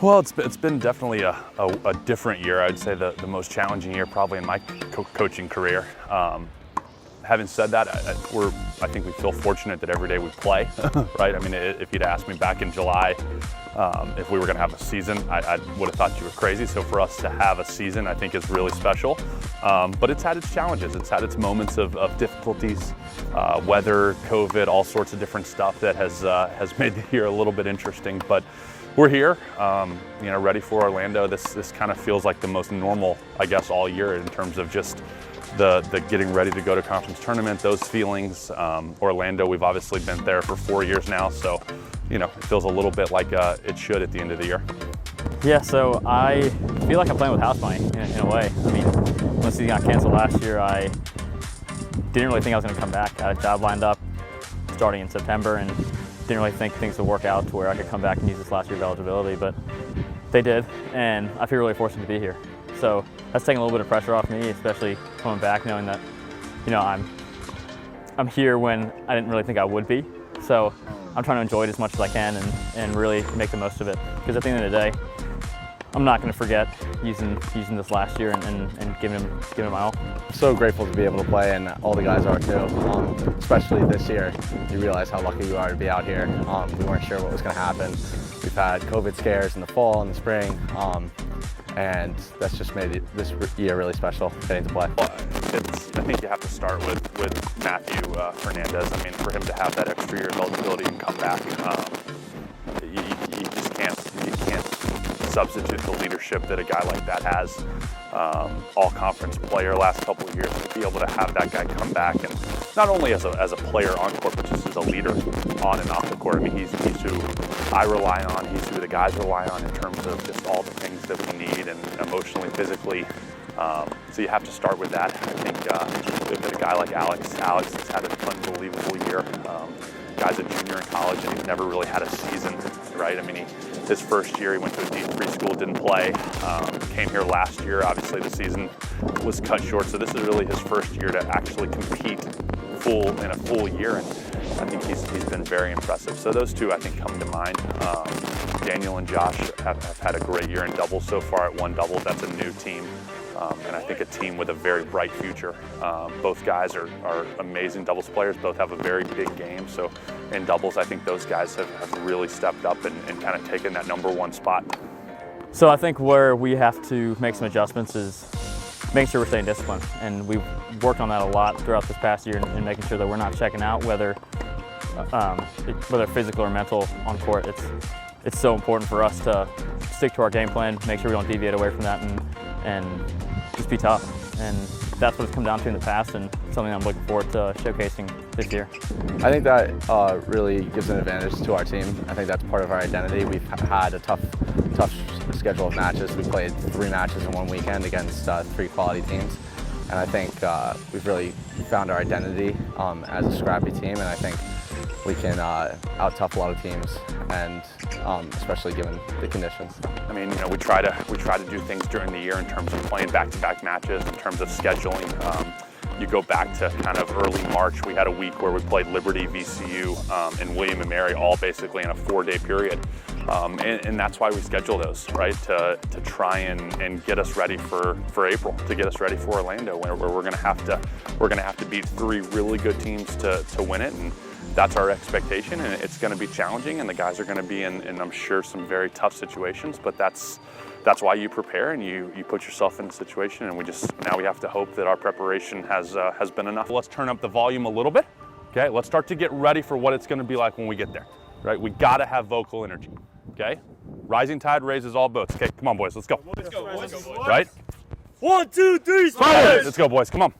Well, it's been definitely a different year. I'd say the most challenging year probably in my coaching career. Having said that, I think we feel fortunate that every day we play, right? I mean, if you'd asked me back in July if we were going to have a season, I would have thought you were crazy. So for us to have a season, I think is really special. But it's had its challenges. It's had its moments of difficulties, weather, COVID, all sorts of different stuff that has made the year a little bit interesting. But we're here, ready for Orlando. This kind of feels like the most normal, I guess, all year in terms of just the getting ready to go to conference tournament, those feelings. Orlando, we've obviously been there for 4 years now, so it feels a little bit like it should at the end of the year. Yeah, so I feel like I'm playing with house money in a way. I mean, when the season got canceled last year, I didn't really think I was going to come back. I had a job lined up starting in September and didn't really think things would work out to where I could come back and use this last year of eligibility, but they did, and I feel really fortunate to be here. So that's taking a little bit of pressure off me, especially coming back knowing that, I'm here when I didn't really think I would be. So I'm trying to enjoy it as much as I can and really make the most of it. Because at the end of the day, I'm not going to forget using this last year and giving it my all. So grateful to be able to play, and all the guys are too. Especially this year, you realize how lucky we are to be out here. We weren't sure what was going to happen. We've had COVID scares in the fall and the spring, and that's just made this year really special, getting to play. I think you have to start with Matthew Hernandez. I mean, for him to have that extra year of eligibility and come back, you just can't substitute the leadership that a guy like that has. All conference player last couple of years, to be able to have that guy come back, and not only as a player on court, but just as a leader on and off the court. I mean, he's who I rely on, he's who the guys rely on in terms of just all the things that we need, and emotionally, physically. So you have to start with that. I think that a guy like Alex has had an unbelievable year. Guy's a junior in college and he's never really had a season, right? I mean, his first year he went to a D3 school, didn't play. Came here last year, obviously the season was cut short, so this is really his first year to actually compete in a full year, and I think he's been very impressive. So those two I think come to mind. Daniel and Josh have had a great year in doubles so far. At one double, that's a new team. And I think a team with a very bright future. Both guys are amazing doubles players, both have a very big game. So in doubles, I think those guys have really stepped up and kind of taken that #1 spot. So I think where we have to make some adjustments is making sure we're staying disciplined. And we've worked on that a lot throughout this past year and making sure that we're not checking out, whether physical or mental on court. It's so important for us to stick to our game plan, make sure we don't deviate away from that, and just be tough. And that's what it's come down to in the past, and something I'm looking forward to showcasing this year. I think that really gives an advantage to our team. I think that's part of our identity. We've had a tough schedule of matches. We played 3 matches in one weekend against 3 quality teams. And I think we've really found our identity as a scrappy team, and I think we can out-tough a lot of teams, and especially given the conditions. I mean, we try to do things during the year in terms of playing back-to-back matches, in terms of scheduling. You go back to kind of early March, we had a week where we played Liberty, VCU, and William and Mary, all basically in a 4-day period. And that's why we schedule those, right? To try and get us ready for April, to get us ready for Orlando, where we're gonna have to beat 3 really good teams to win it. And that's our expectation, and it's going to be challenging, and the guys are going to be in I'm sure, some very tough situations, but that's why you prepare and you put yourself in a situation, and now we have to hope that our preparation has been enough. Let's turn up the volume a little bit, okay? Let's start to get ready for what it's going to be like when we get there, right? We got to have vocal energy, okay? Rising tide raises all boats. Okay, come on, boys, let's go. Let's go, boys. Right? 1, 2, 3, Let's go, boys, come on.